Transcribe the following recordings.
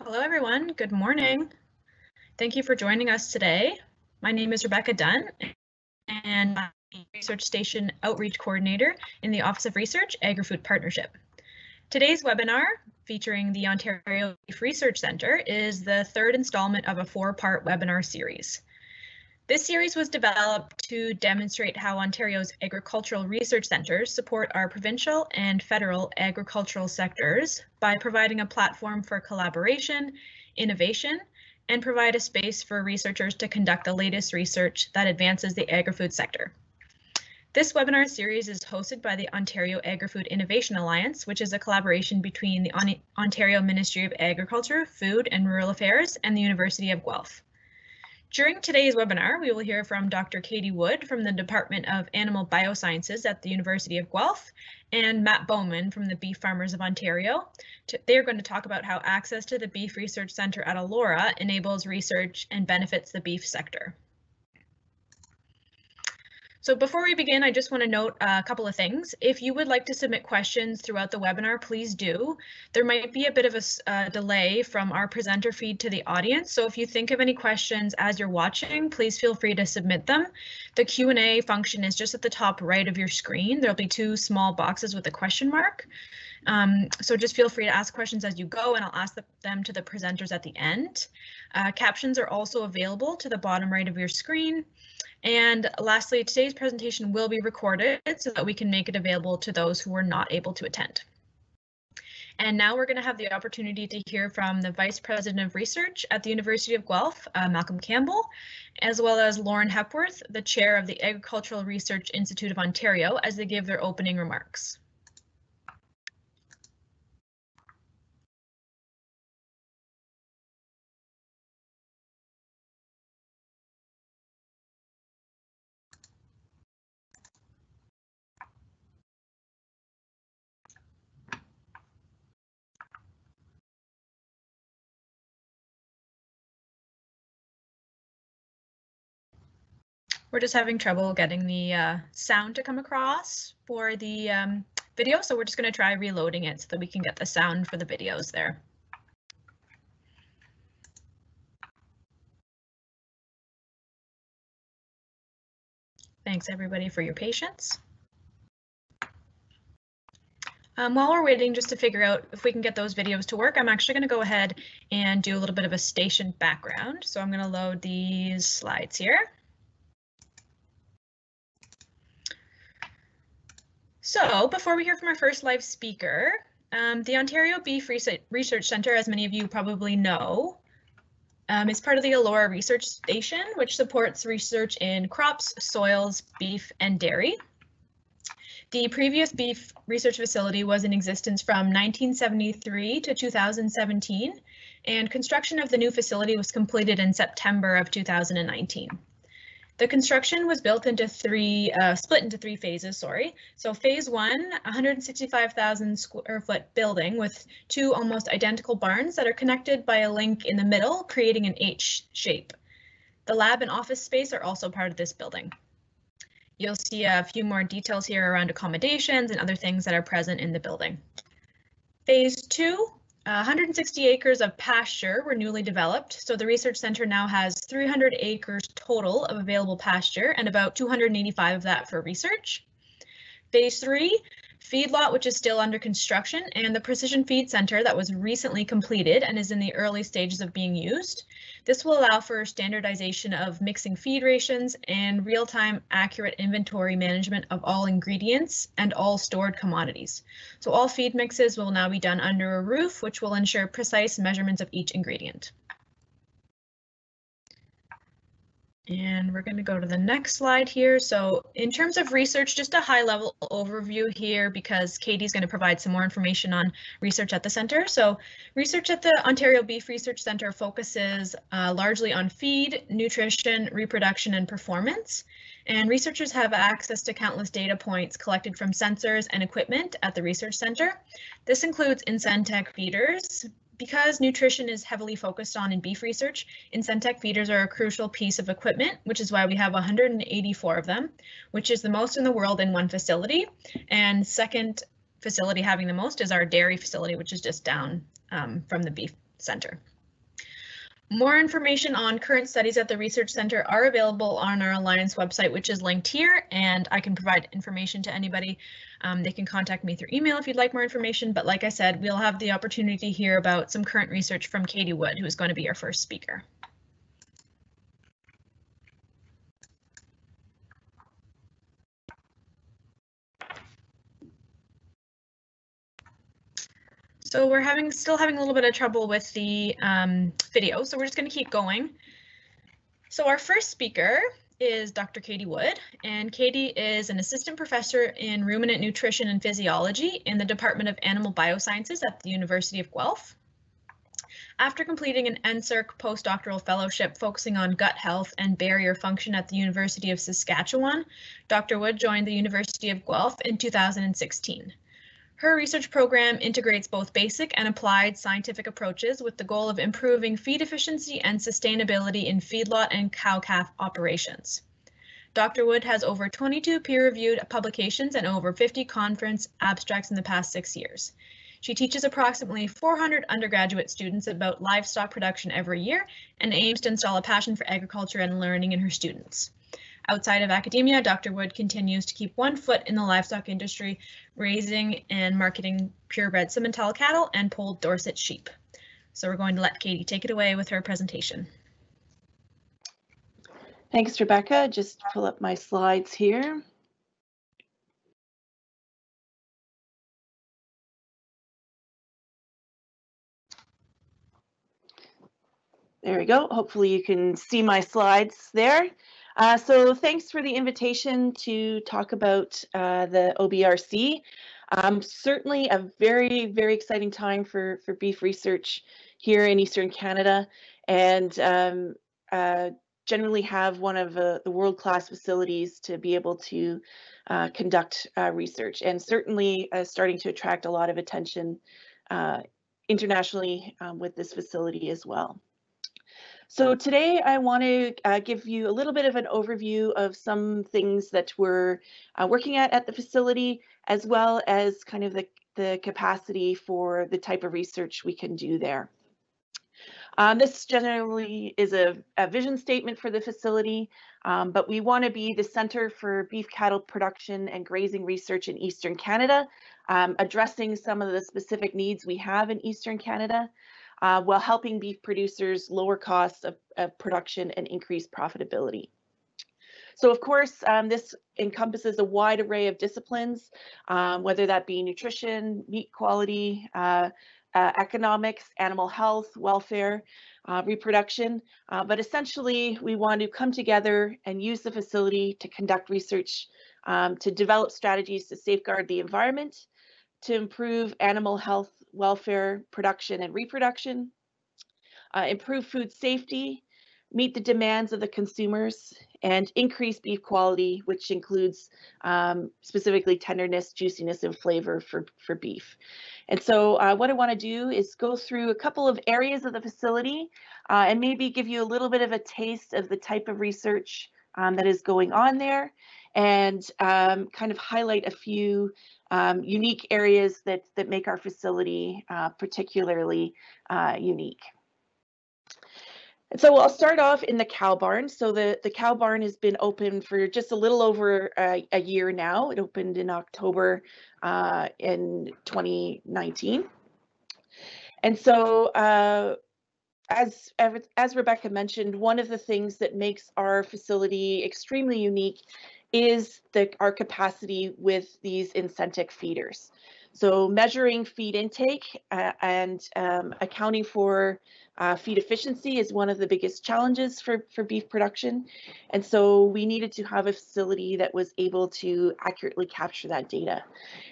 Hello, everyone. Good morning. Thank you for joining us today. My name is Rebecca Dunn, and I'm the Research Station Outreach Coordinator in the Office of Research, Agri-Food Partnership. Today's webinar, featuring the Ontario Beef Research Centre, is the third installment of a four-part webinar series. This series was developed to demonstrate how Ontario's agricultural research centres support our provincial and federal agricultural sectors by providing a platform for collaboration, innovation, and provide a space for researchers to conduct the latest research that advances the agri-food sector. This webinar series is hosted by the Ontario Agri-Food Innovation Alliance, which is a collaboration between the Ontario Ministry of Agriculture, Food and Rural Affairs and the University of Guelph. During today's webinar, we will hear from Dr. Katie Wood from the Department of Animal Biosciences at the University of Guelph and Matt Bowman from the Beef Farmers of Ontario. They're going to talk about how access to the Beef Research Centre at Elora enables research and benefits the beef sector. So before we begin, I just want to note a couple of things. If you would like to submit questions throughout the webinar, please do. There might be a bit of a delay from our presenter feed to the audience, so if you think of any questions as you're watching, please feel free to submit them. The Q&A function is just at the top right of your screen. There'll be two small boxes with a question mark. So just feel free to ask questions as you go, and I'll ask them to the presenters at the end. Captions are also available to the bottom right of your screen. And lastly, today's presentation will be recorded so that we can make it available to those who were not able to attend. And now we're going to have the opportunity to hear from the Vice President of Research at the University of Guelph, Malcolm Campbell, as well as Lauren Hepworth, the Chair of the Agricultural Research Institute of Ontario, as they give their opening remarks. We're just having trouble getting the sound to come across for the video, so we're just going to try reloading it so that we can get the sound for the videos there. Thanks everybody for your patience. While we're waiting just to figure out if we can get those videos to work, I'm actually going to go ahead and do a little bit of a station background. So I'm going to load these slides here. So before we hear from our first live speaker, the Ontario Beef Research Centre, as many of you probably know, is part of the Elora Research Station, which supports research in crops, soils, beef, and dairy. The previous beef research facility was in existence from 1973 to 2017, and construction of the new facility was completed in September of 2019. The construction was built into split into three phases, sorry. So phase one, 165,000 square foot building with two almost identical barns that are connected by a link in the middle, creating an H shape. The lab and office space are also part of this building. You'll see a few more details here around accommodations and other things that are present in the building. Phase two, 160 acres of pasture were newly developed, so the research centre now has 300 acres total of available pasture and about 285 of that for research. Phase three, feedlot, which is still under construction, and the precision feed centre that was recently completed and is in the early stages of being used. This will allow for standardization of mixing feed rations and real-time accurate inventory management of all ingredients and all stored commodities. So all feed mixes will now be done under a roof, which will ensure precise measurements of each ingredient. And we're going to go to the next slide here. So in terms of research, just a high level overview here because Katie's going to provide some more information on research at the centre. So research at the Ontario Beef Research Centre focuses largely on feed, nutrition, reproduction, and performance. And researchers have access to countless data points collected from sensors and equipment at the research centre. This includes Incentec feeders. Because nutrition is heavily focused on in beef research, Incentec feeders are a crucial piece of equipment, which is why we have 184 of them, which is the most in the world in one facility. And second facility having the most is our dairy facility, which is just down from the beef Center. More information on current studies at the Research Center are available on our Alliance website, which is linked here, and I can provide information to anybody. They can contact me through email if you'd like more information, but like I said, we'll have the opportunity to hear about some current research from Katie Wood, who is going to be our first speaker. So we're still having a little bit of trouble with the video, so we're just going to keep going. So our first speaker is Dr. Katie Wood, and Katie is an assistant professor in ruminant nutrition and physiology in the Department of Animal Biosciences at the University of Guelph. After completing an NSERC postdoctoral fellowship focusing on gut health and barrier function at the University of Saskatchewan, Dr. Wood joined the University of Guelph in 2016. Her research program integrates both basic and applied scientific approaches with the goal of improving feed efficiency and sustainability in feedlot and cow-calf operations. Dr. Wood has over 22 peer-reviewed publications and over 50 conference abstracts in the past 6 years. She teaches approximately 400 undergraduate students about livestock production every year and aims to install a passion for agriculture and learning in her students. Outside of academia, Dr. Wood continues to keep one foot in the livestock industry, raising and marketing purebred Simmental cattle and polled Dorset sheep. So we're going to let Katie take it away with her presentation. Thanks, Rebecca. Just pull up my slides here. There we go. Hopefully you can see my slides there. So thanks for the invitation to talk about the OBRC. Certainly a very, very exciting time for beef research here in Eastern Canada, and generally have one of the world-class facilities to be able to conduct research, and certainly starting to attract a lot of attention internationally with this facility as well. So today I want to give you a little bit of an overview of some things that we're working at the facility, as well as kind of the capacity for the type of research we can do there. This generally is a vision statement for the facility, but we want to be the center for beef cattle production and grazing research in Eastern Canada, addressing some of the specific needs we have in Eastern Canada, while helping beef producers lower costs of production and increase profitability. So of course, this encompasses a wide array of disciplines, whether that be nutrition, meat quality, economics, animal health, welfare, reproduction, but essentially we want to come together and use the facility to conduct research, to develop strategies to safeguard the environment, to improve animal health, welfare, production and reproduction, improve food safety, meet the demands of the consumers, and increase beef quality, which includes specifically tenderness, juiciness, and flavor for beef. And so what I want to do is go through a couple of areas of the facility and maybe give you a little bit of a taste of the type of research that is going on there, and kind of highlight a few unique areas that make our facility particularly unique. And so I'll start off in the cow barn. So the cow barn has been open for just a little over a year now. It opened in October in 2019. And so as Rebecca mentioned, one of the things that makes our facility extremely unique is our capacity with these Incentic feeders. So measuring feed intake and accounting for feed efficiency is one of the biggest challenges for beef production. And so we needed to have a facility that was able to accurately capture that data.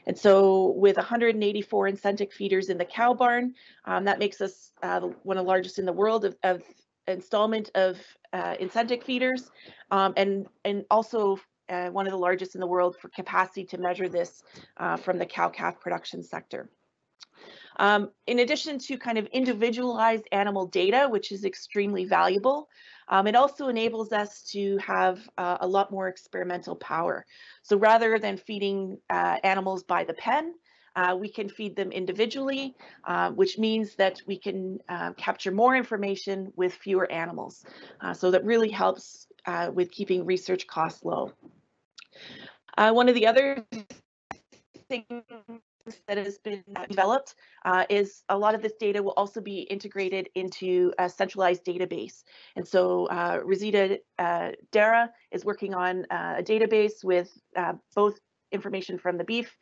And so with 184 Incentic feeders in the cow barn, that makes us one of the largest in the world of installment of Incentic feeders, and also one of the largest in the world for capacity to measure this from the cow-calf production sector. In addition to kind of individualized animal data, which is extremely valuable, it also enables us to have a lot more experimental power. So rather than feeding animals by the pen, we can feed them individually, which means that we can capture more information with fewer animals. So that really helps with keeping research costs low. One of the other things that has been developed is a lot of this data will also be integrated into a centralized database. And so Rosita Dara is working on a database with both information from the beef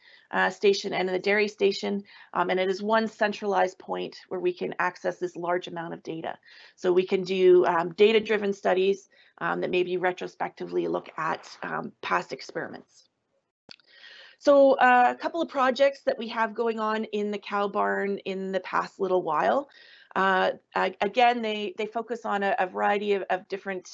station and the dairy station, and it is one centralized point where we can access this large amount of data. So we can do data-driven studies that maybe retrospectively look at past experiments. So a couple of projects that we have going on in the cow barn in the past little while. Again, they focus on a variety of different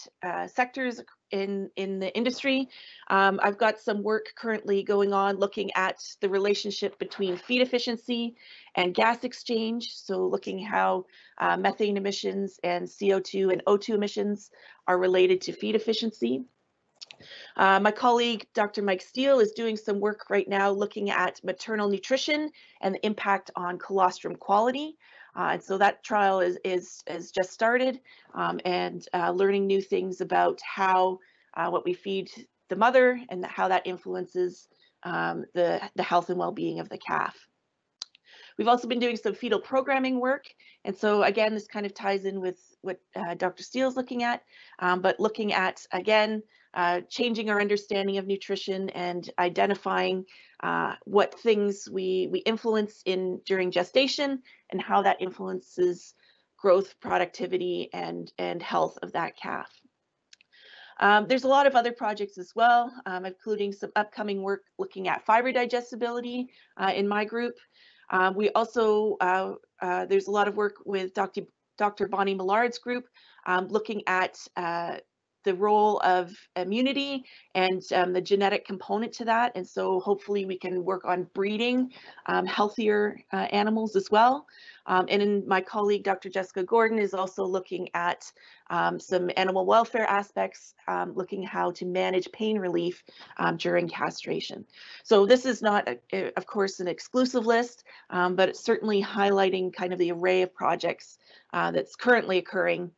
sectors in the industry. I've got some work currently going on looking at the relationship between feed efficiency and gas exchange. So looking how methane emissions and CO2 and O2 emissions are related to feed efficiency. My colleague, Dr. Mike Steele, is doing some work right now looking at maternal nutrition and the impact on colostrum quality. And so that trial is just started, and learning new things about how what we feed the mother and how that influences the health and well-being of the calf. We've also been doing some fetal programming work. And so again, this kind of ties in with what Dr. Steele is looking at, but looking at, again, changing our understanding of nutrition and identifying what things we influence during gestation and how that influences growth, productivity, and health of that calf. There's a lot of other projects as well, including some upcoming work looking at fiber digestibility in my group. We also, there's a lot of work with Dr. Bonnie Millard's group looking at the role of immunity and the genetic component to that. And so hopefully we can work on breeding healthier animals as well. And then my colleague, Dr. Jessica Gordon, is also looking at some animal welfare aspects, looking how to manage pain relief during castration. So this is not, of course, an exclusive list, but it's certainly highlighting kind of the array of projects that's currently occurring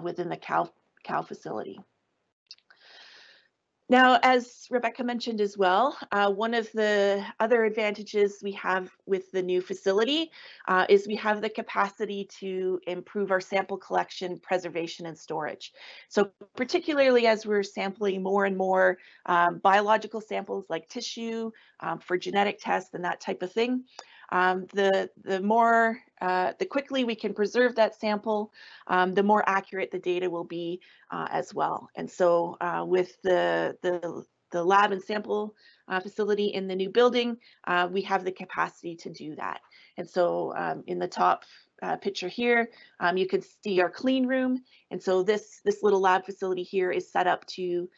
within the cow facility. Now, as Rebecca mentioned as well, one of the other advantages we have with the new facility is we have the capacity to improve our sample collection, preservation, and storage. So particularly as we're sampling more and more biological samples like tissue for genetic tests and that type of thing, the quickly we can preserve that sample, the more accurate the data will be as well. And so with the lab and sample facility in the new building, we have the capacity to do that. And so in the top picture here, you can see our clean room. And so this little lab facility here is set up to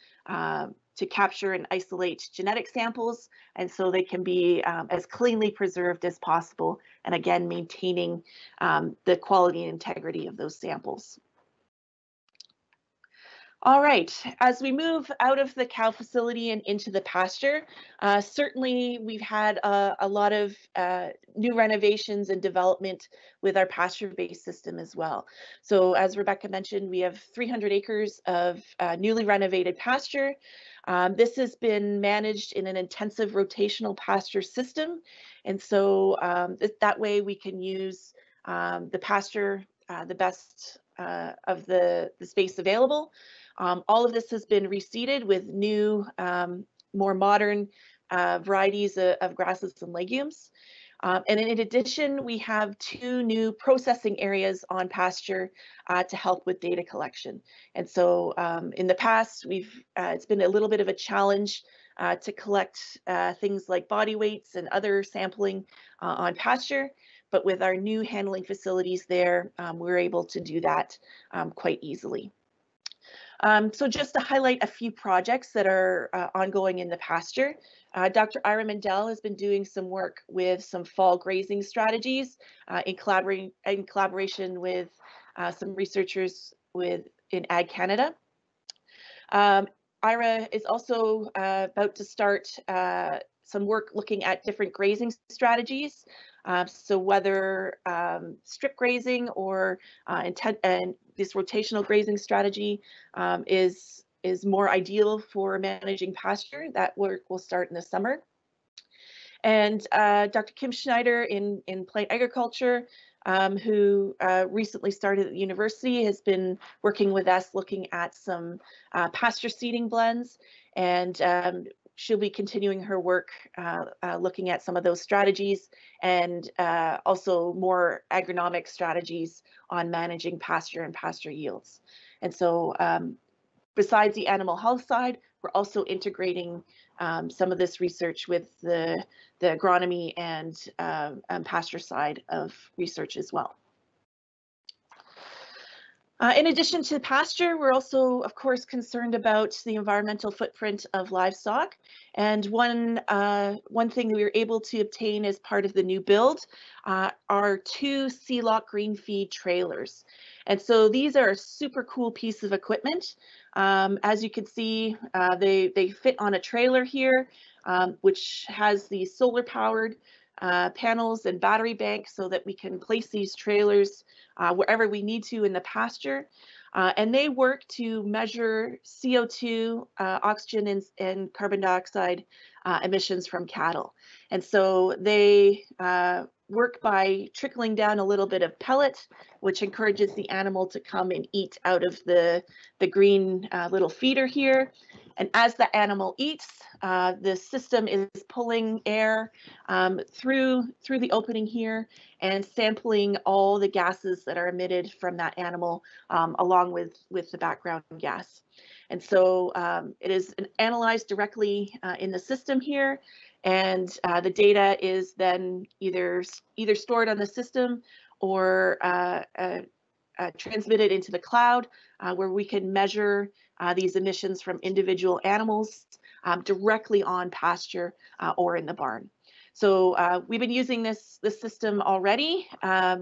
capture and isolate genetic samples, and so they can be as cleanly preserved as possible, and again, maintaining the quality and integrity of those samples. All right, as we move out of the cow facility and into the pasture, certainly we've had a lot of new renovations and development with our pasture-based system as well. So as Rebecca mentioned, we have 300 acres of newly renovated pasture. This has been managed in an intensive rotational pasture system. And so that way we can use the pasture, the best of the space available. All of this has been reseeded with new, more modern varieties of grasses and legumes. And in addition, we have 2 new processing areas on pasture to help with data collection. And so in the past, it's been a little bit of a challenge to collect things like body weights and other sampling on pasture. But with our new handling facilities there, we're able to do that quite easily. So just to highlight a few projects that are ongoing in the pasture, Dr. Ira Mendel has been doing some work with some fall grazing strategies in collaboration with some researchers in Ag Canada. Ira is also about to start some work looking at different grazing strategies. So whether strip grazing or and this rotational grazing strategy is more ideal for managing pasture. That work will start in the summer. And Dr. Kim Schneider in plant agriculture, who recently started at the university, has been working with us looking at some pasture seeding blends, and she'll be continuing her work looking at some of those strategies and also more agronomic strategies on managing pasture and pasture yields. And so besides the animal health side, we're also integrating some of this research with the agronomy and pasture side of research as well. In addition to pasture, we're also, of course, concerned about the environmental footprint of livestock. And one thing we were able to obtain as part of the new build are 2 C-Lock green feed trailers. And so these are a super cool piece of equipment. As you can see, they fit on a trailer here, which has the solar powered panels and battery banks so that we can place these trailers wherever we need to in the pasture. And they work to measure CO2, oxygen, and carbon dioxide emissions from cattle. And so they work by trickling down a little bit of pellet, which encourages the animal to come and eat out of the green little feeder here. And as the animal eats, the system is pulling air through the opening here and sampling all the gases that are emitted from that animal along with the background gas. And so it is analyzed directly in the system here, and the data is then either stored on the system or transmitted into the cloud, where we can measure these emissions from individual animals directly on pasture or in the barn. So we've been using this system already,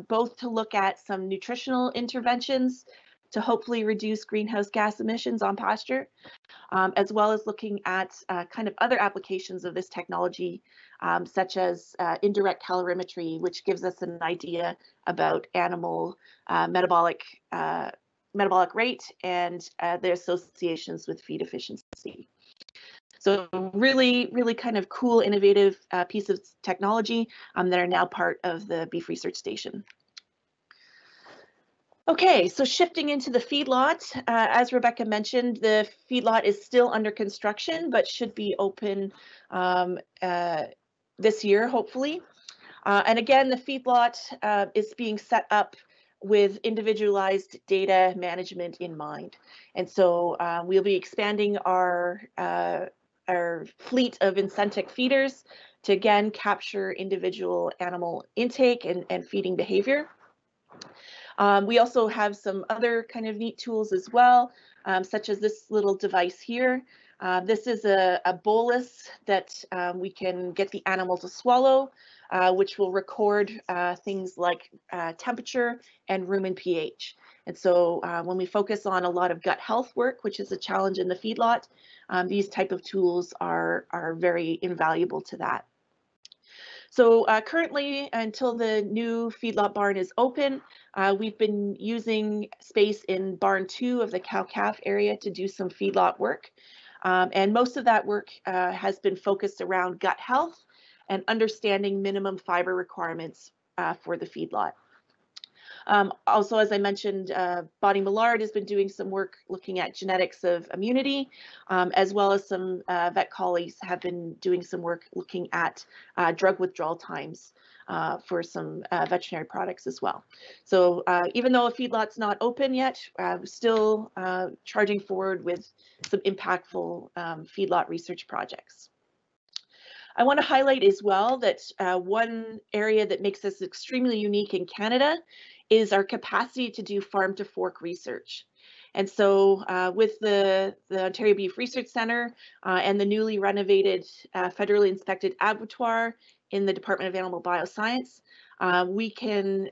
both to look at some nutritional interventions to hopefully reduce greenhouse gas emissions on pasture, as well as looking at kind of other applications of this technology, such as indirect calorimetry, which gives us an idea about animal metabolic rate and their associations with feed efficiency. So really, really kind of cool, innovative piece of technology that are now part of the Beef Research Station. Okay, so shifting into the feedlot, as Rebecca mentioned, the feedlot is still under construction, but should be open this year, hopefully. And again, the feedlot is being set up with individualized data management in mind. And so we'll be expanding our fleet of Incentic feeders to again capture individual animal intake and feeding behavior. We also have some other kind of neat tools as well, such as this little device here. This is a bolus that we can get the animal to swallow, which will record things like temperature and rumen pH. And so when we focus on a lot of gut health work, which is a challenge in the feedlot, these type of tools are very invaluable to that. So currently, until the new feedlot barn is open, we've been using space in barn 2 of the cow-calf area to do some feedlot work. And most of that work has been focused around gut health and understanding minimum fiber requirements for the feedlot. Also, as I mentioned, Bonnie Millard has been doing some work looking at genetics of immunity, as well as some vet colleagues have been doing some work looking at drug withdrawal times for some veterinary products as well. So even though a feedlot's not open yet, we're still charging forward with some impactful feedlot research projects. I want to highlight as well that one area that makes us extremely unique in Canada is our capacity to do farm to fork research. And so with the Ontario Beef Research Centre and the newly renovated federally inspected abattoir in the Department of Animal Bioscience, we can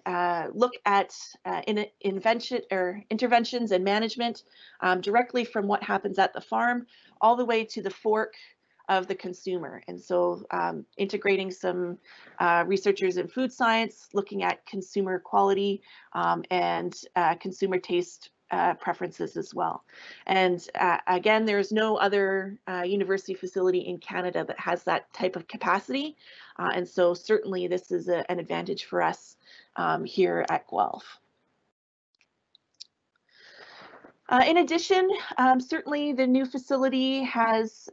look at interventions and management directly from what happens at the farm all the way to the fork of the consumer. And so integrating some researchers in food science, looking at consumer quality and consumer taste preferences as well. And again, there's no other university facility in Canada that has that type of capacity. And so certainly this is an advantage for us here at Guelph. In addition, certainly the new facility has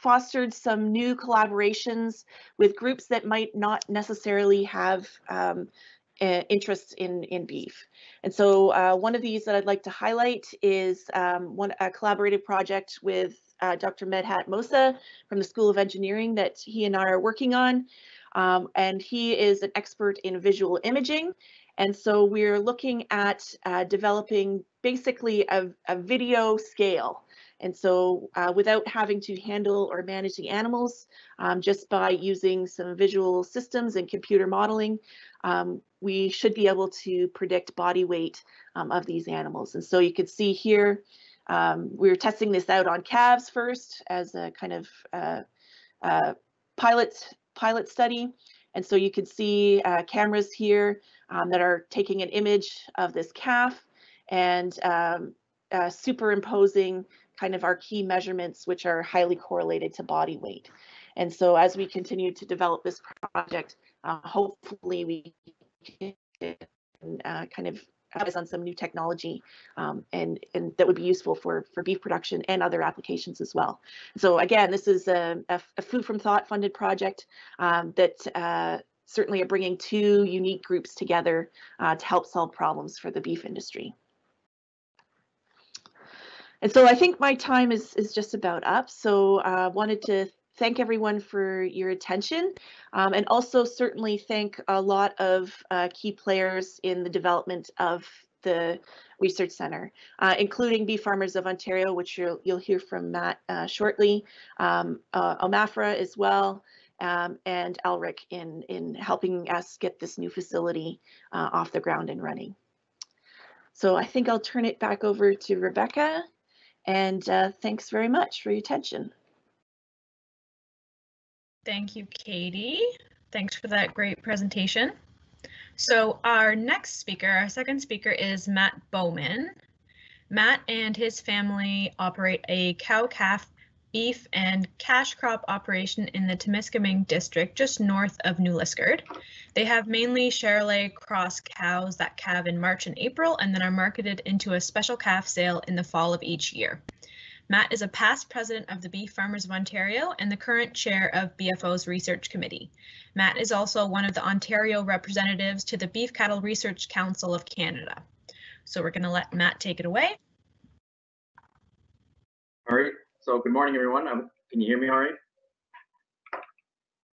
fostered some new collaborations with groups that might not necessarily have interests in beef. And so one of these that I'd like to highlight is a collaborative project with Dr. Medhat Mosa from the School of Engineering that he and I are working on. And he is an expert in visual imaging. And so we're looking at developing basically a video scale. And so without having to handle or manage the animals, just by using some visual systems and computer modeling, we should be able to predict body weight of these animals. And so you can see here, we're testing this out on calves first as a kind of pilot study. And so you can see cameras here that are taking an image of this calf and superimposing kind of our key measurements, which are highly correlated to body weight. And so as we continue to develop this project, hopefully we can kind of focus on some new technology and that would be useful for beef production and other applications as well. So again, this is a Food from Thought funded project that certainly are bringing two unique groups together to help solve problems for the beef industry. And so I think my time is just about up. So I wanted to thank everyone for your attention and also certainly thank a lot of key players in the development of the Research Centre, including Beef Farmers of Ontario, which you'll hear from Matt shortly, OMAFRA as well, and Alric in helping us get this new facility off the ground and running. So I think I'll turn it back over to Rebecca, and thanks very much for your attention. Thank you, Katie. Thanks for that great presentation. So our next speaker, our second speaker, is Matt Bowman. Matt and his family operate a cow-calf, beef, and cash crop operation in the Temiskaming district, just north of New Liskeard. They have mainly Charolais cross cows that calve in March and April and then are marketed into a special calf sale in the fall of each year. Matt is a past president of the Beef Farmers of Ontario and the current chair of BFO's Research Committee. Matt is also one of the Ontario representatives to the Beef Cattle Research Council of Canada. So we're going to let Matt take it away. All right, so good morning, everyone. Can you hear me all right?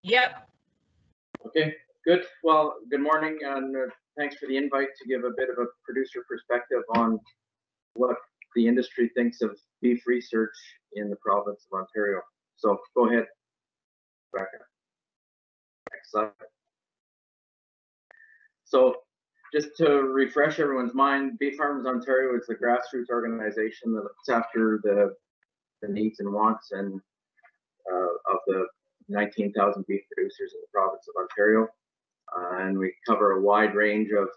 Yep. Okay, good. Well, good morning, and thanks for the invite to give a bit of a producer perspective on what the industry thinks of beef research in the province of Ontario. So go ahead, Rebecca. Next slide. So just to refresh everyone's mind, Beef Farmers Ontario is the grassroots organization that looks after the needs and wants and of the 19,000 beef producers in the province of Ontario. And we cover a wide range of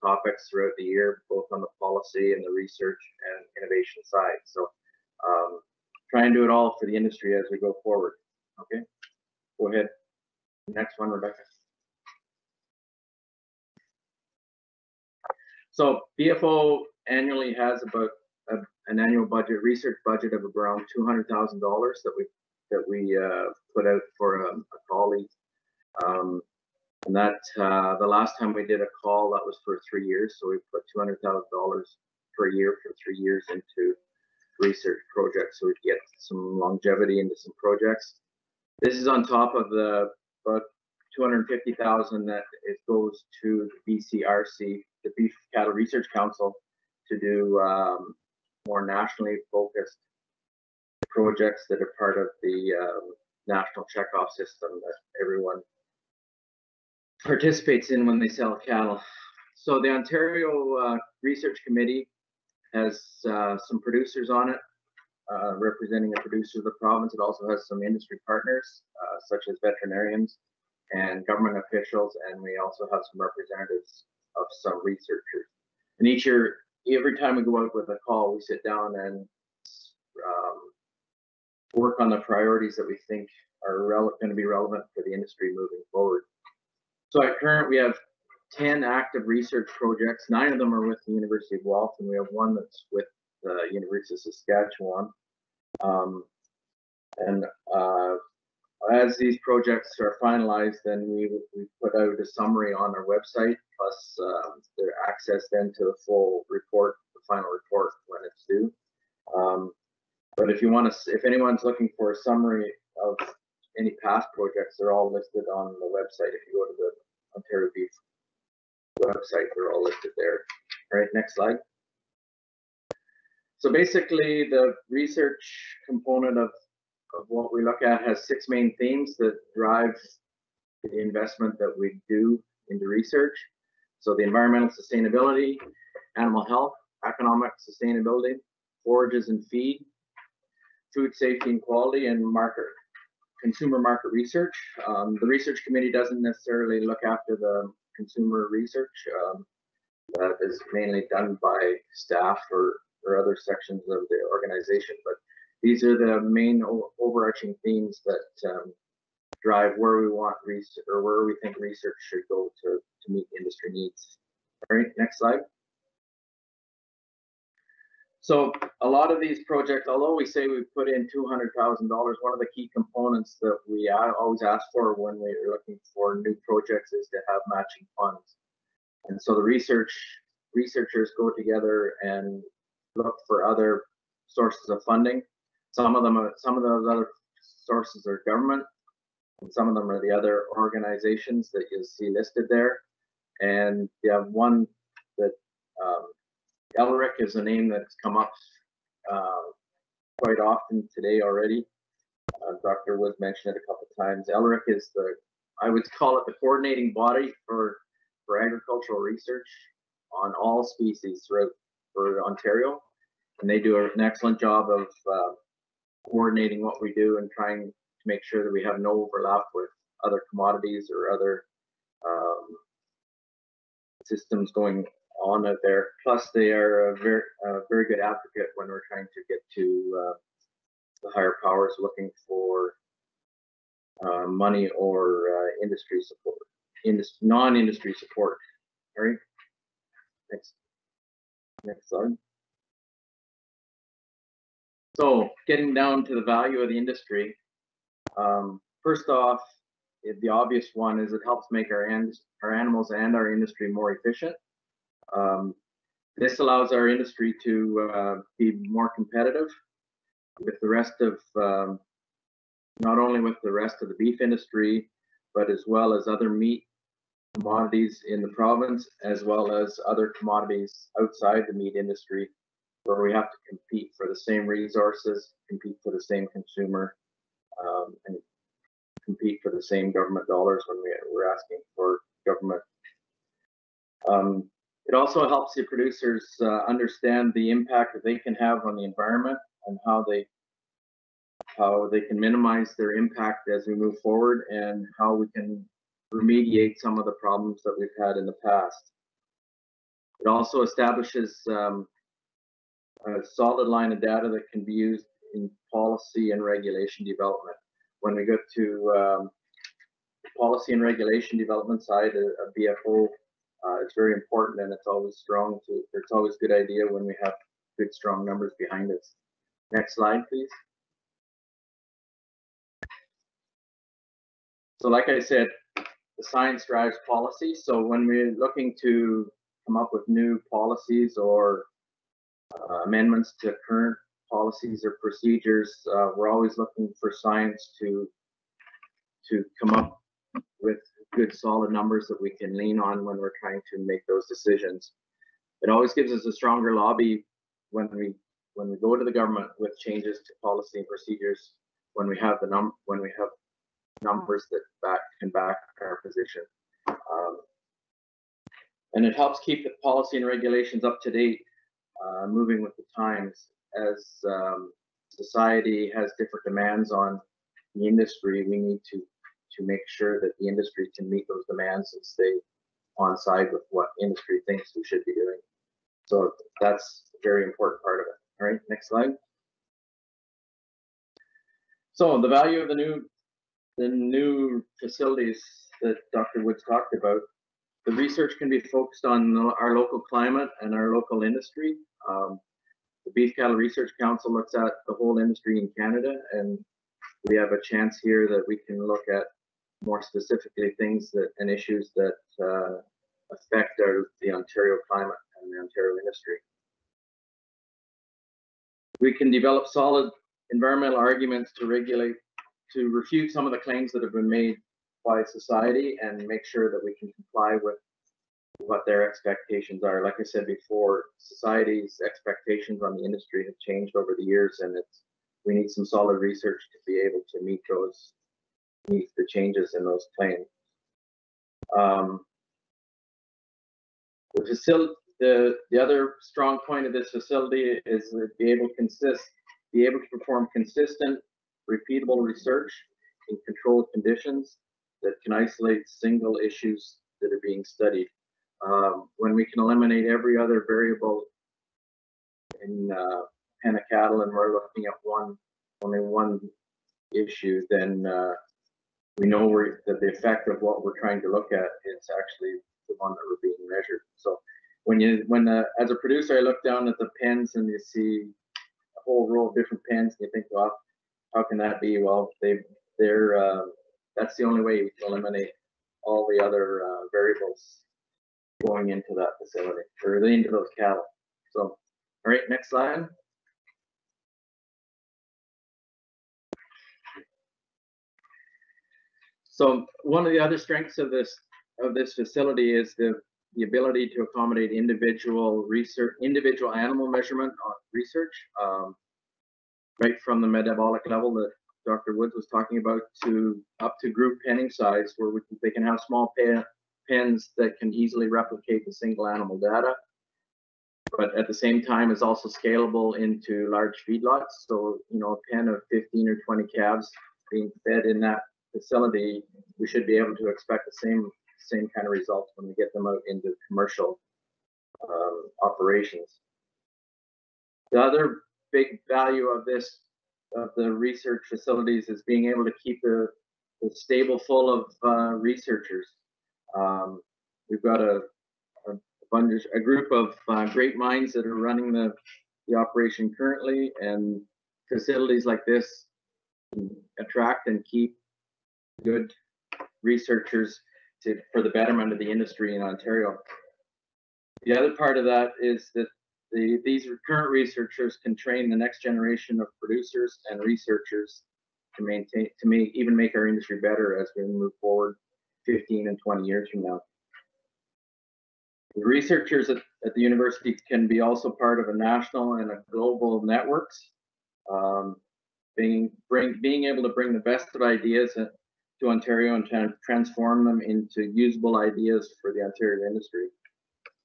topics throughout the year, both on the policy and the research and innovation side. So try and do it all for the industry as we go forward. Okay, go ahead. Next one, Rebecca. So BFO annually has about an annual budget, research budget of around $200,000 that we put out for a colleague. And that the last time we did a call, that was for 3 years. So we put $200,000 per year for 3 years into research projects, so we get some longevity into some projects. This is on top of the about $250,000 that it goes to the BCRC, the Beef Cattle Research Council, to do more nationally focused projects that are part of the national checkoff system that everyone participates in when they sell cattle. So the Ontario Research Committee has some producers on it. representing the producers of the province. It also has some industry partners, such as veterinarians and government officials, and we also have some representatives of some researchers. And each year, every time we go out with a call, we sit down and work on the priorities that we think are going to be relevant for the industry moving forward. So at current, we have 10 active research projects. 9 of them are with the University of Guelph, and we have 1 that's with the University of Saskatchewan. As these projects are finalized, then we put out a summary on our website, plus their access then to the full report, the final report when it's due. But if anyone's looking for a summary of any past projects, they're all listed on the website. If you go to the Ontario Beef website, they're all listed there. All right, next slide. So basically, the research component of what we look at has 6 main themes that drive the investment that we do into research. So the environmental sustainability, animal health, economic sustainability, forages and feed, food safety and quality, and consumer market research. The research committee doesn't necessarily look after the consumer research. That is mainly done by staff or other sections of the organization, but these are the main overarching themes that drive where we want research, or where we think research should go to meet industry needs. All right, next slide. So a lot of these projects, although we say we put in $200,000, one of the key components that we always ask for when we're looking for new projects is to have matching funds. And so the researchers go together and look for other sources of funding. Some of those other sources are government, and some of them are the other organizations that you see listed there. And you have one that LRIC is a name that's come up quite often today already. Dr. Woods mentioned it a couple of times. LRIC is I would call it the coordinating body for agricultural research on all species for Ontario. And they do an excellent job of coordinating what we do and trying to make sure that we have no overlap with other commodities or other systems going on out there. Plus, they are a very good advocate when we're trying to get to the higher powers looking for money or industry support, non-industry support. All right, next slide. So getting down to the value of the industry, first off, the obvious one is it helps make our animals and our industry more efficient. This allows our industry to be more competitive with the rest of, not only with the rest of the beef industry, but as well as other meat commodities in the province, as well as other commodities outside the meat industry, where we have to compete for the same resources, compete for the same consumer, and compete for the same government dollars when we're asking for government. It also helps the producers understand the impact that they can have on the environment and how they can minimize their impact as we move forward, and how we can remediate some of the problems that we've had in the past. It also establishes a solid line of data that can be used in policy and regulation development. When we go to policy and regulation development side, a BFO, it's very important, and it's always it's always a good idea when we have good, strong numbers behind us. Next slide, please. So like I said, the science drives policy. So when we're looking to come up with new policies or amendments to current policies or procedures, we're always looking for science to come up with good, solid numbers that we can lean on when we're trying to make those decisions. It always gives us a stronger lobby when we go to the government with changes to policy and procedures, when we have numbers that can back our position. And it helps keep the policy and regulations up to date, moving with the times. As society has different demands on the industry, we need to make sure that the industry can meet those demands and stay on side with what industry thinks we should be doing. So that's a very important part of it. All right, next slide. So the value of the new facilities that Dr. Woods talked about, the research can be focused on our local climate and our local industry. The Beef Cattle Research Council looks at the whole industry in Canada, and we have a chance here that we can look at more specifically things and issues that affect the Ontario climate and the Ontario industry. We can develop solid environmental arguments to refute some of the claims that have been made by society and make sure that we can comply with what their expectations are. Like I said before, society's expectations on the industry have changed over the years, and we need some solid research to be able to meet the changes in those claims. The other strong point of this facility is to be able to perform consistent, repeatable research in controlled conditions that can isolate single issues that are being studied. When we can eliminate every other variable in pen of cattle and we're looking at only one issue, then we know that the effect of what we're trying to look at is actually the one that we're being measured. So as a producer, I look down at the pens and you see a whole row of different pens, and you think, well, how can that be? Well, that's the only way you can eliminate all the other variables going into that facility or into those cattle. So, all right, next slide. So one of the other strengths of this facility is the ability to accommodate individual animal measurement research, right from the metabolic level that Dr. Woods was talking about up to group penning size, where they can have small pens that can easily replicate the single animal data, but at the same time is also scalable into large feedlots. So, a pen of 15 or 20 calves being fed in that facility, we should be able to expect the same kind of results when we get them out into commercial operations. The other big value of the research facilities is being able to keep the stable full of researchers. We've got a group of great minds that are running the operation currently, and facilities like this attract and keep good researchers for the betterment of the industry in Ontario. The other part of that is that these current researchers can train the next generation of producers and researchers to even make our industry better as we move forward 15 and 20 years from now. The researchers at the university can be also part of a national and a global networks, being able to bring the best of ideas to Ontario and transform them into usable ideas for the Ontario industry.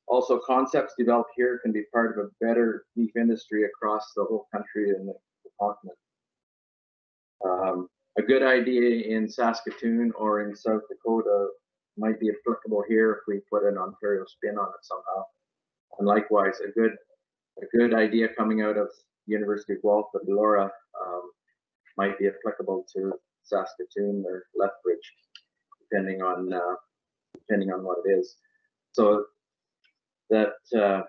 Also, concepts developed here can be part of a better beef industry across the whole country and the continent. A good idea in Saskatoon or in South Dakota might be applicable here if we put an Ontario spin on it somehow. And likewise, a good idea coming out of the University of Guelph at Laura might be applicable to Saskatoon or Lethbridge, depending on what it is. So that I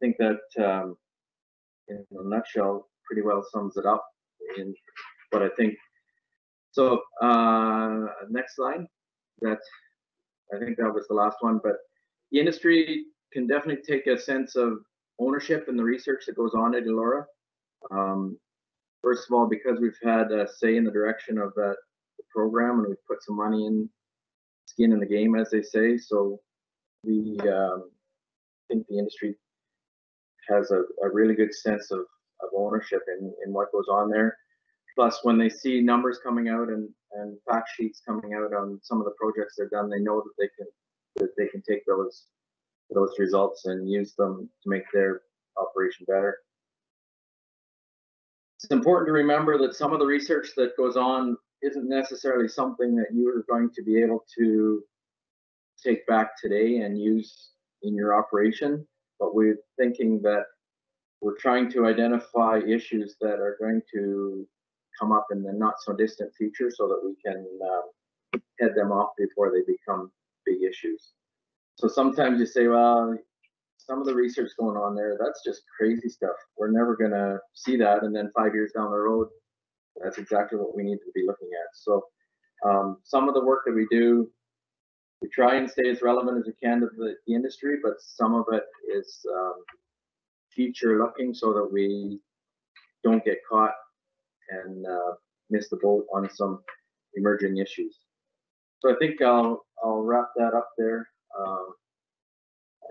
think that in a nutshell pretty well sums it up in what I think. So next slide. I think that was the last one, but the industry can definitely take a sense of ownership in the research that goes on at Elora. First of all, because we've had a say in the direction of the program, and we've put some money in, skin in the game, as they say. So we think the industry has a really good sense of ownership in what goes on there. Plus, when they see numbers coming out and fact sheets coming out on some of the projects they've done, they know that they can take those results and use them to make their operation better. It's important to remember that some of the research that goes on isn't necessarily something that you are going to be able to take back today and use in your operation, but we're thinking that we're trying to identify issues that are going to come up in the not so distant future so that we can head them off before they become big issues. So sometimes you say, well, some of the research going on there, that's just crazy stuff. We're never going to see that. And then 5 years down the road, that's exactly what we need to be looking at. So some of the work that we do, we try and stay as relevant as we can to the industry, but some of it is future looking so that we don't get caught and miss the boat on some emerging issues. So I think I'll wrap that up there.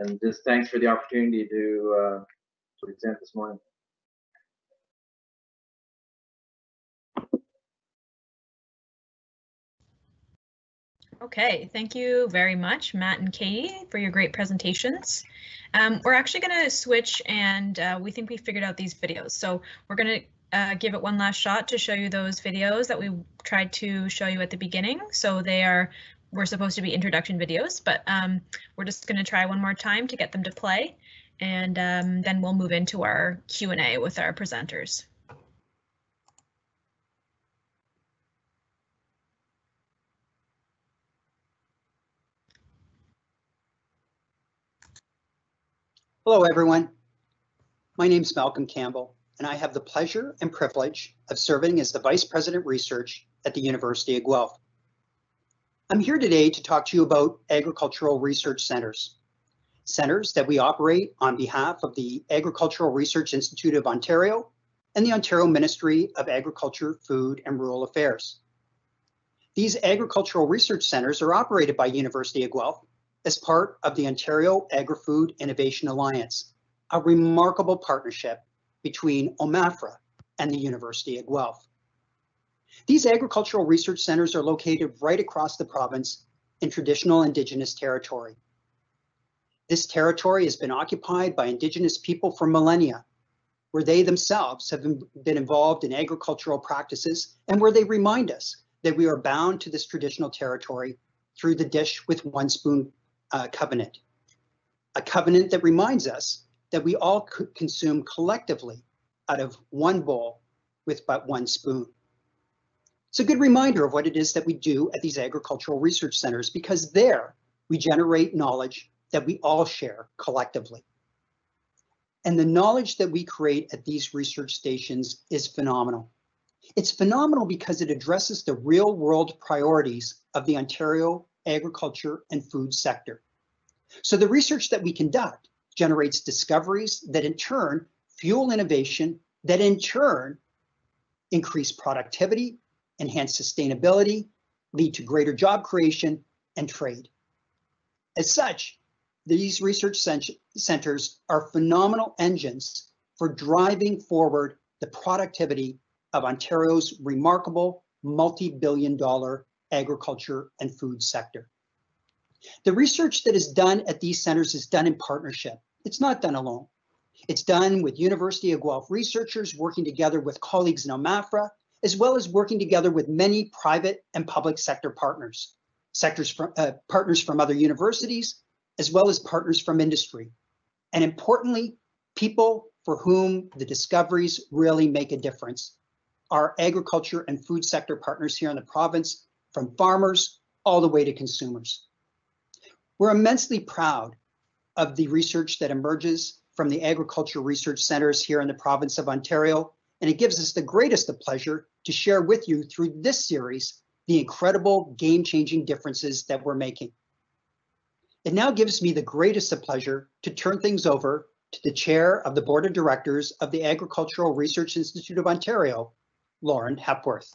And just thanks for the opportunity to present this morning. Okay, thank you very much, Matt and Katie, for your great presentations. We're actually going to switch, and we think we figured out these videos. So we're going to give it one last shot to show you those videos that we tried to show you at the beginning. So we're supposed to be introduction videos, but we're just going to try one more time to get them to play, and then we'll move into our Q&A with our presenters. Hello, everyone. My name is Malcolm Campbell, and I have the pleasure and privilege of serving as the Vice President Research at the University of Guelph. I'm here today to talk to you about agricultural research centers that we operate on behalf of the Agricultural Research Institute of Ontario and the Ontario Ministry of Agriculture, Food and Rural Affairs. These agricultural research centers are operated by University of Guelph as part of the Ontario Agri-Food Innovation Alliance, a remarkable partnership between OMAFRA and the University of Guelph. These agricultural research centers are located right across the province in traditional Indigenous territory. This territory has been occupied by Indigenous people for millennia, where they themselves have been involved in agricultural practices and where they remind us that we are bound to this traditional territory through the dish with one spoon covenant, a covenant that reminds us that we all consume collectively out of one bowl with but one spoon. It's a good reminder of what it is that we do at these agricultural research centers, because there we generate knowledge that we all share collectively. And the knowledge that we create at these research stations is phenomenal. It's phenomenal because it addresses the real world priorities of the Ontario agriculture and food sector. So the research that we conduct generates discoveries that in turn fuel innovation, that in turn increase productivity, enhance sustainability, lead to greater job creation and trade. As such, these research centers are phenomenal engines for driving forward the productivity of Ontario's remarkable multi-billion-dollar agriculture and food sector. The research that is done at these centers is done in partnership. It's not done alone. It's done with University of Guelph researchers working together with colleagues in OMAFRA, as well as working together with many private and public sector partners, partners from other universities, as well as partners from industry. And importantly, people for whom the discoveries really make a difference. Our agriculture and food sector partners here in the province, from farmers all the way to consumers. We're immensely proud of the research that emerges from the agriculture research centers here in the province of Ontario, and it gives us the greatest of pleasure to share with you through this series the incredible game-changing differences that we're making. It now gives me the greatest of pleasure to turn things over to the chair of the board of directors of the Agricultural Research Institute of Ontario, Lauren Hepworth.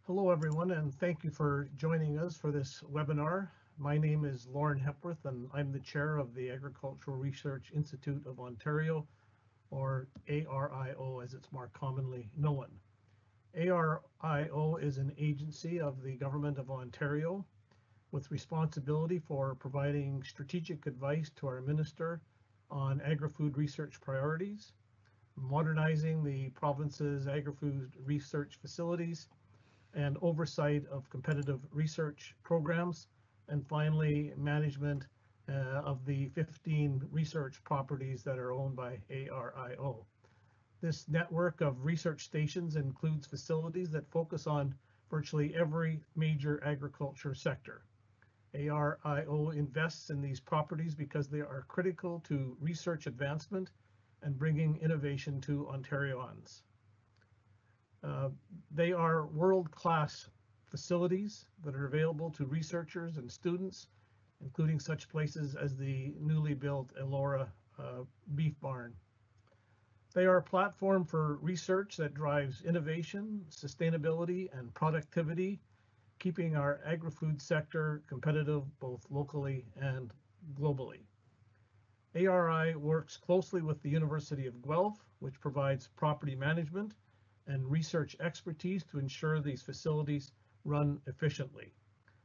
Hello, everyone, and thank you for joining us for this webinar. My name is Lauren Hepworth, and I'm the chair of the Agricultural Research Institute of Ontario, or ARIO as it's more commonly known. ARIO is an agency of the Government of Ontario. with responsibility for providing strategic advice to our minister on agri-food research priorities, modernizing the province's agri-food research facilities, and oversight of competitive research programs, and finally, management of the 15 research properties that are owned by ARIO. This network of research stations includes facilities that focus on virtually every major agriculture sector. ARIO invests in these properties because they are critical to research advancement and bringing innovation to Ontarians. They are world-class facilities that are available to researchers and students, including such places as the newly built Elora beef barn. They are a platform for research that drives innovation, sustainability, and productivity, keeping our agri-food sector competitive both locally and globally. ARI works closely with the University of Guelph, which provides property management and research expertise to ensure these facilities run efficiently.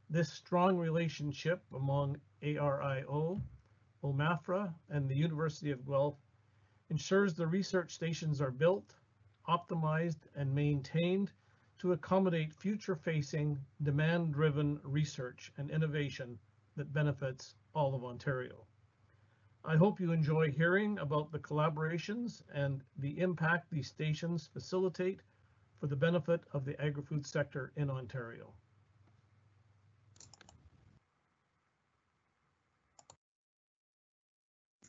This strong relationship among ARIO, OMAFRA, and the University of Guelph ensures the research stations are built, optimized, and maintained to accommodate future-facing, demand-driven research and innovation that benefits all of Ontario. I hope you enjoy hearing about the collaborations and the impact these stations facilitate for the benefit of the agri-food sector in Ontario.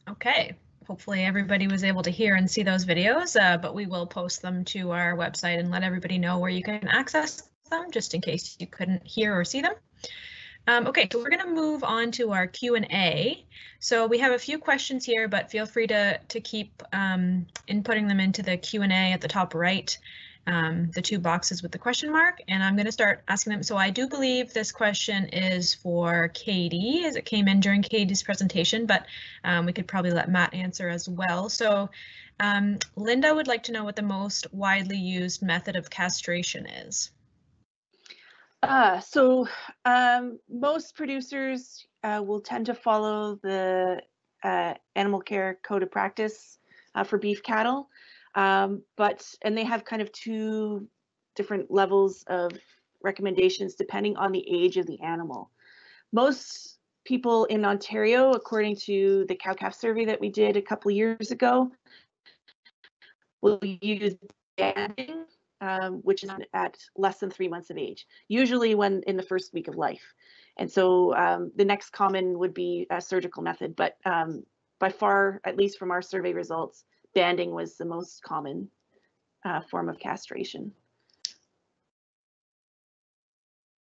Okay, hopefully everybody was able to hear and see those videos, but we will post them to our website and let everybody know where you can access them, just in case you couldn't hear or see them. Okay, so we're going to move on to our Q&A. So we have a few questions here, but feel free to keep inputting them into the Q&A at the top right, the two boxes with the question mark, and I'm going to start asking them. So I do believe this question is for Katie, as it came in during Katie's presentation, but we could probably let Matt answer as well. So Linda would like to know what the most widely used method of castration is. Most producers will tend to follow the Animal Care Code of Practice for beef cattle, and they have kind of two different levels of recommendations depending on the age of the animal. Most people in Ontario, according to the cow-calf survey that we did a couple years ago, will use banding, which is at less than 3 months of age, usually when in the first week of life. And so the next common would be a surgical method, but by far, at least from our survey results, banding was the most common form of castration.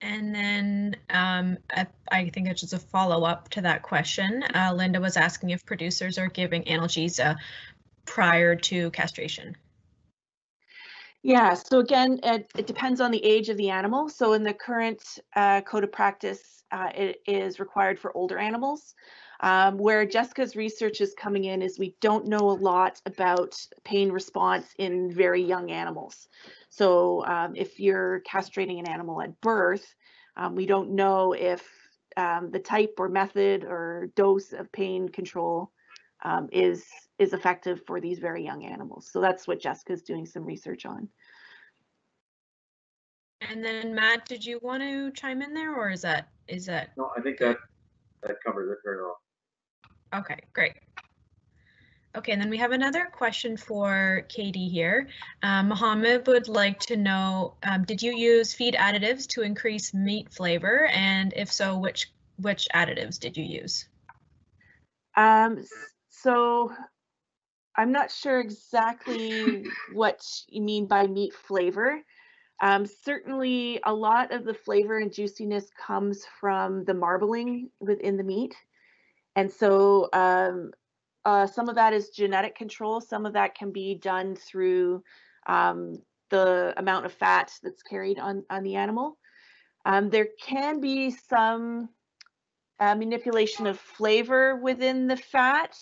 And then I think it's just a follow-up to that question. Linda was asking if producers are giving analgesia prior to castration. Yeah, so again, it depends on the age of the animal. So in the current code of practice, it is required for older animals. Where Jessica's research is coming in is we don't know a lot about pain response in very young animals. So if you're castrating an animal at birth, we don't know if the type or method or dose of pain control is effective for these very young animals. So that's what Jessica's doing some research on. And then Matt, did you want to chime in there, or is that? No, I think that covers it very well. Okay, great. Okay, and then we have another question for Katie here. Mohammed would like to know, did you use feed additives to increase meat flavor? And if so, which additives did you use? So I'm not sure exactly what you mean by meat flavor. Certainly a lot of the flavor and juiciness comes from the marbling within the meat. And so some of that is genetic control. Some of that can be done through the amount of fat that's carried on the animal. There can be some manipulation of flavor within the fat.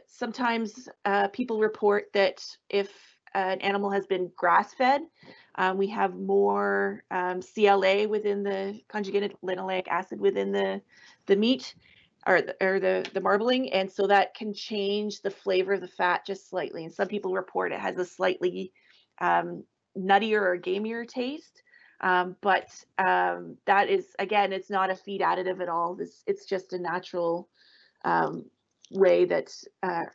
Sometimes people report that if an animal has been grass-fed, we have more CLA within the conjugated linoleic acid within the meat or the marbling, and so that can change the flavor of the fat just slightly. And some people report it has a slightly nuttier or gamier taste. But that is, again, it's not a feed additive at all. It's just a natural way that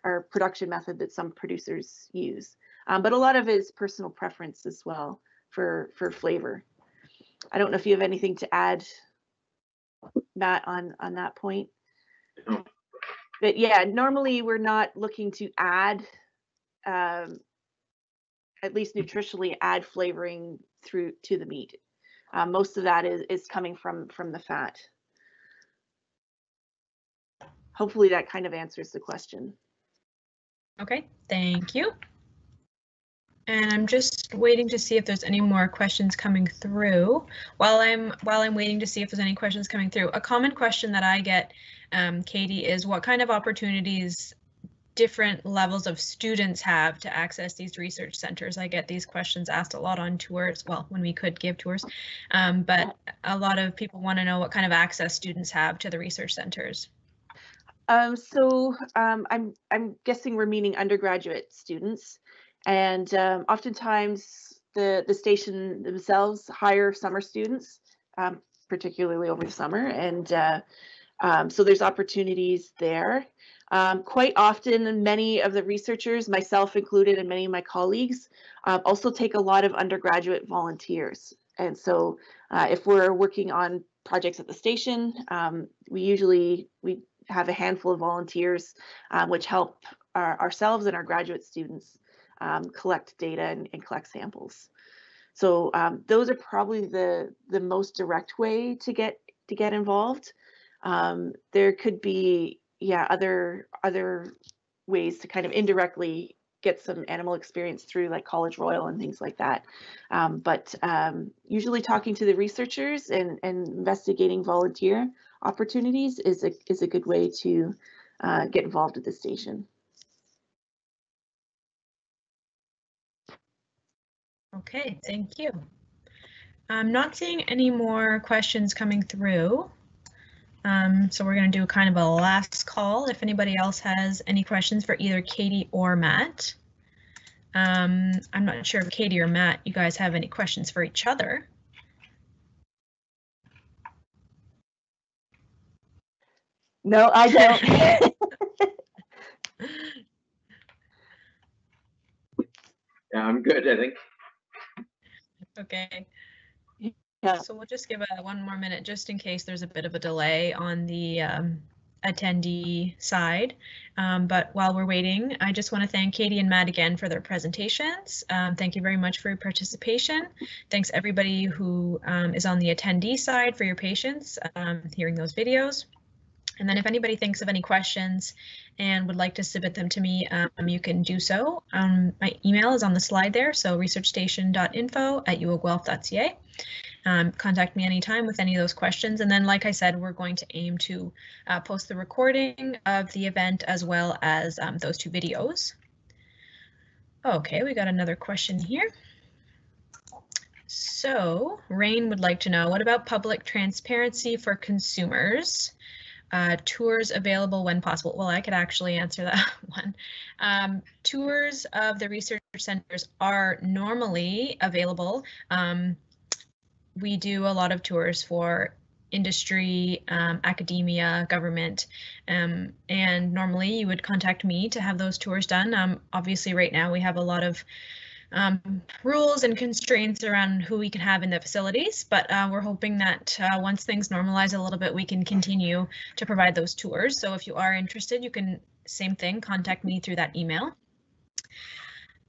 our production method that some producers use. But a lot of it is personal preference as well for flavor. I don't know if you have anything to add, Matt, on that point. No. But yeah, normally we're not looking to add, at least nutritionally, add flavoring through to the meat. Most of that is coming from the fat. Hopefully that kind of answers the question. Okay, thank you. And I'm just waiting to see if there's any more questions coming through. While I'm waiting to see if there's any questions coming through, a common question that I get, Katie, is what kind of opportunities different levels of students have to access these research centers. I get these questions asked a lot on tours, well, when we could give tours, but a lot of people want to know what kind of access students have to the research centers. I'm guessing we're meaning undergraduate students, and oftentimes the station themselves hire summer students, particularly over the summer, and so there's opportunities there. Quite often, many of the researchers, myself included, and many of my colleagues, also take a lot of undergraduate volunteers. And so if we're working on projects at the station, we have a handful of volunteers which help ourselves and our graduate students collect data and collect samples. So those are probably the most direct way to get involved. There could be other ways to kind of indirectly get some animal experience through, like College Royal and things like that. But usually talking to the researchers and investigating volunteer opportunities is a good way to get involved at the station. Okay, thank you. I'm not seeing any more questions coming through. So we're going to do kind of a last call if anybody else has any questions for either Katie or Matt. I'm not sure if Katie or Matt, you guys have any questions for each other. No, I don't. Yeah, I'm good, I think. Okay. Yeah. So we'll just give one more minute just in case there's a bit of a delay on the attendee side. But while we're waiting, I just want to thank Katie and Matt again for their presentations. Thank you very much for your participation. Thanks everybody who is on the attendee side for your patience hearing those videos. And then if anybody thinks of any questions and would like to submit them to me, you can do so. My email is on the slide there, so researchstation.info@uoguelph.ca. Contact me anytime with any of those questions. And then, like I said, we're going to aim to post the recording of the event as well as those two videos. Okay, we got another question here. So Rain would like to know, what about public transparency for consumers? Tours available when possible? Well, I could actually answer that one. Tours of the research centers are normally available. We do a lot of tours for industry, academia, government, and normally you would contact me to have those tours done. Obviously right now we have a lot of rules and constraints around who we can have in the facilities, but we're hoping that once things normalize a little bit, we can continue to provide those tours. So if you are interested, you can, same thing, contact me through that email.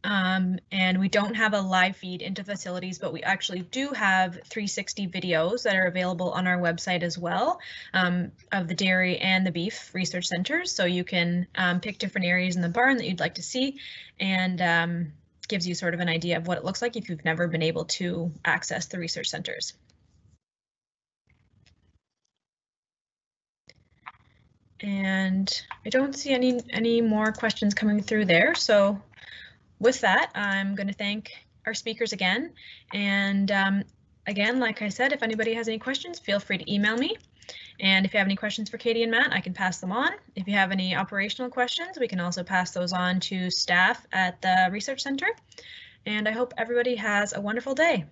And we don't have a live feed into facilities, but we actually do have 360 videos that are available on our website as well, of the dairy and the beef research centers. So you can pick different areas in the barn that you'd like to see, and gives you sort of an idea of what it looks like if you've never been able to access the research centers. And I don't see any more questions coming through there, so with that, I'm going to thank our speakers again. And again, like I said, if anybody has any questions, feel free to email me. And if you have any questions for Katie and Matt, I can pass them on. If you have any operational questions, we can also pass those on to staff at the Research Center. And I hope everybody has a wonderful day.